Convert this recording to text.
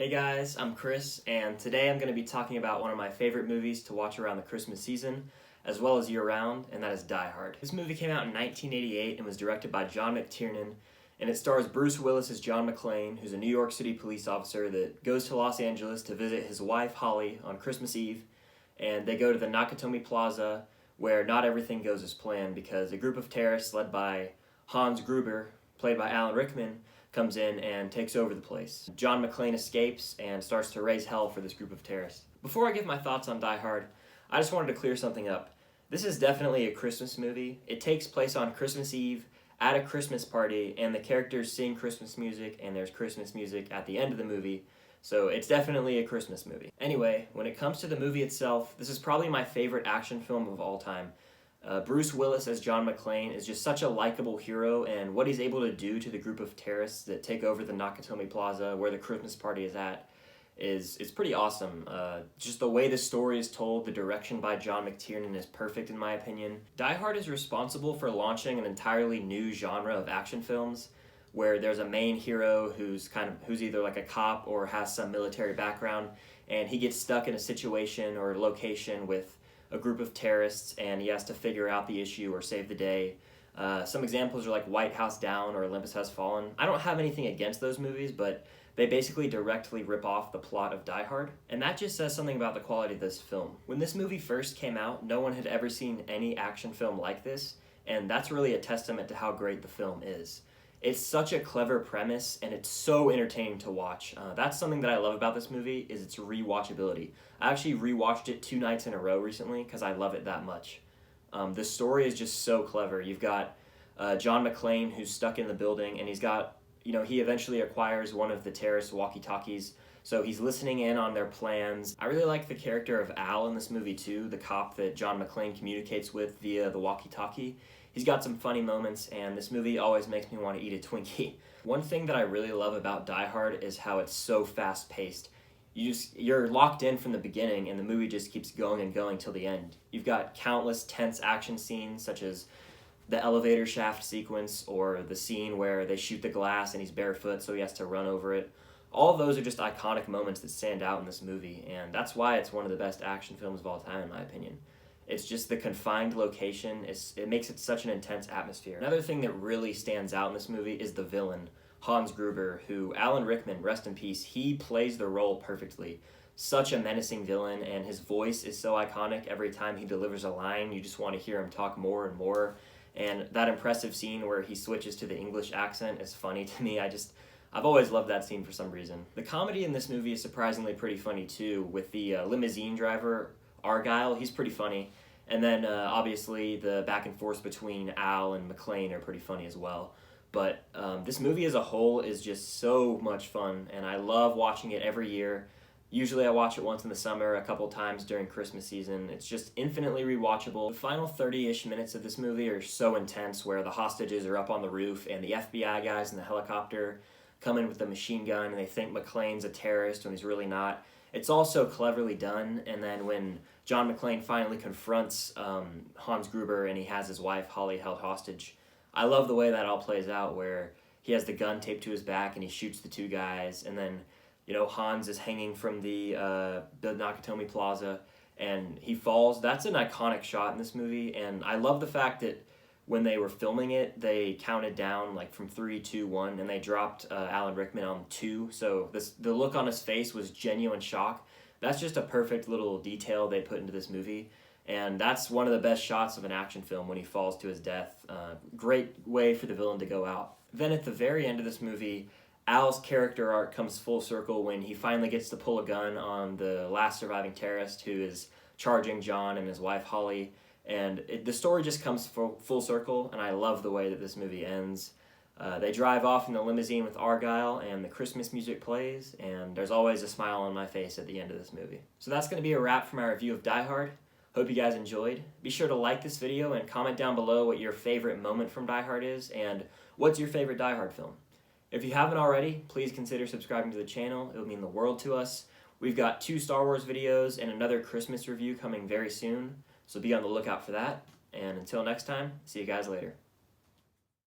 Hey guys, I'm Chris, and today I'm going to be talking about one of my favorite movies to watch around the Christmas season, as well as year-round, and that is Die Hard. This movie came out in 1988 and was directed by John McTiernan, and it stars Bruce Willis as John McClane, who's a New York City police officer that goes to Los Angeles to visit his wife, Holly, on Christmas Eve, and they go to the Nakatomi Plaza, where not everything goes as planned because a group of terrorists led by Hans Gruber, played by Alan Rickman, comes in and takes over the place. John McClane escapes and starts to raise hell for this group of terrorists. Before I give my thoughts on Die Hard, I just wanted to clear something up. This is definitely a Christmas movie. It takes place on Christmas Eve at a Christmas party, and the characters sing Christmas music, and there's Christmas music at the end of the movie, so it's definitely a Christmas movie. Anyway, when it comes to the movie itself, this is probably my favorite action film of all time. Bruce Willis as John McClane is just such a likable hero, and what he's able to do to the group of terrorists that take over the Nakatomi Plaza where the Christmas party is at is pretty awesome. Just the way the story is told, the direction by John McTiernan is perfect in my opinion. Die Hard is responsible for launching an entirely new genre of action films where there's a main hero who's either like a cop or has some military background, and he gets stuck in a situation or location with a group of terrorists, and he has to figure out the issue or save the day. Some examples are like White House Down or Olympus Has Fallen. I don't have anything against those movies, but they basically directly rip off the plot of Die Hard, and that just says something about the quality of this film. When this movie first came out, no one had ever seen any action film like this, and that's really a testament to how great the film is. It's such a clever premise, and it's so entertaining to watch. That's something that I love about this movie, is its rewatchability. I actually rewatched it 2 nights in a row recently because I love it that much. The story is just so clever. You've got John McClane who's stuck in the building, and he eventually acquires one of the terrorist walkie-talkies, so he's listening in on their plans. I really like the character of Al in this movie too, the cop that John McClane communicates with via the walkie-talkie. He's got some funny moments, and this movie always makes me want to eat a Twinkie. One thing that I really love about Die Hard is how it's so fast-paced. You're locked in from the beginning, and the movie just keeps going and going till the end. You've got countless tense action scenes, such as the elevator shaft sequence, or the scene where they shoot the glass and he's barefoot, so he has to run over it. All of those are just iconic moments that stand out in this movie, and that's why it's one of the best action films of all time, in my opinion. It's just the confined location. It makes it such an intense atmosphere. Another thing that really stands out in this movie is the villain, Hans Gruber, who Alan Rickman, rest in peace, he plays the role perfectly. Such a menacing villain, and his voice is so iconic. Every time he delivers a line, you just want to hear him talk more and more. And that impressive scene where he switches to the English accent is funny to me. I've always loved that scene for some reason. The comedy in this movie is surprisingly pretty funny too, with the limousine driver, Argyle. He's pretty funny. And then obviously the back and forth between Al and McClane are pretty funny as well. But this movie as a whole is just so much fun, and I love watching it every year. Usually I watch it once in the summer, a couple times during Christmas season. It's just infinitely rewatchable. The final 30-ish minutes of this movie are so intense, where the hostages are up on the roof and the FBI guys in the helicopter come in with the machine gun, and they think McClane's a terrorist when he's really not. It's all so cleverly done, and then when John McClane finally confronts Hans Gruber and he has his wife Holly held hostage, I love the way that all plays out, where he has the gun taped to his back and he shoots the 2 guys, and then Hans is hanging from the Nakatomi Plaza and he falls. That's an iconic shot in this movie, and I love the fact that when they were filming it, they counted down like from 3, 2, 1, and they dropped Alan Rickman on 2, so the look on his face was genuine shock. That's just a perfect little detail they put into this movie, and that's one of the best shots of an action film, when he falls to his death. Great way for the villain to go out. Then at the very end of this movie, Al's character arc comes full circle when he finally gets to pull a gun on the last surviving terrorist who is charging John and his wife Holly. And the story just comes full circle, and I love the way that this movie ends. They drive off in the limousine with Argyle, and the Christmas music plays, and there's always a smile on my face at the end of this movie. So that's going to be a wrap for my review of Die Hard. Hope you guys enjoyed. Be sure to like this video and comment down below what your favorite moment from Die Hard is, and what's your favorite Die Hard film. If you haven't already, please consider subscribing to the channel. It would mean the world to us. We've got 2 Star Wars videos and another Christmas review coming very soon, so be on the lookout for that. And until next time, see you guys later.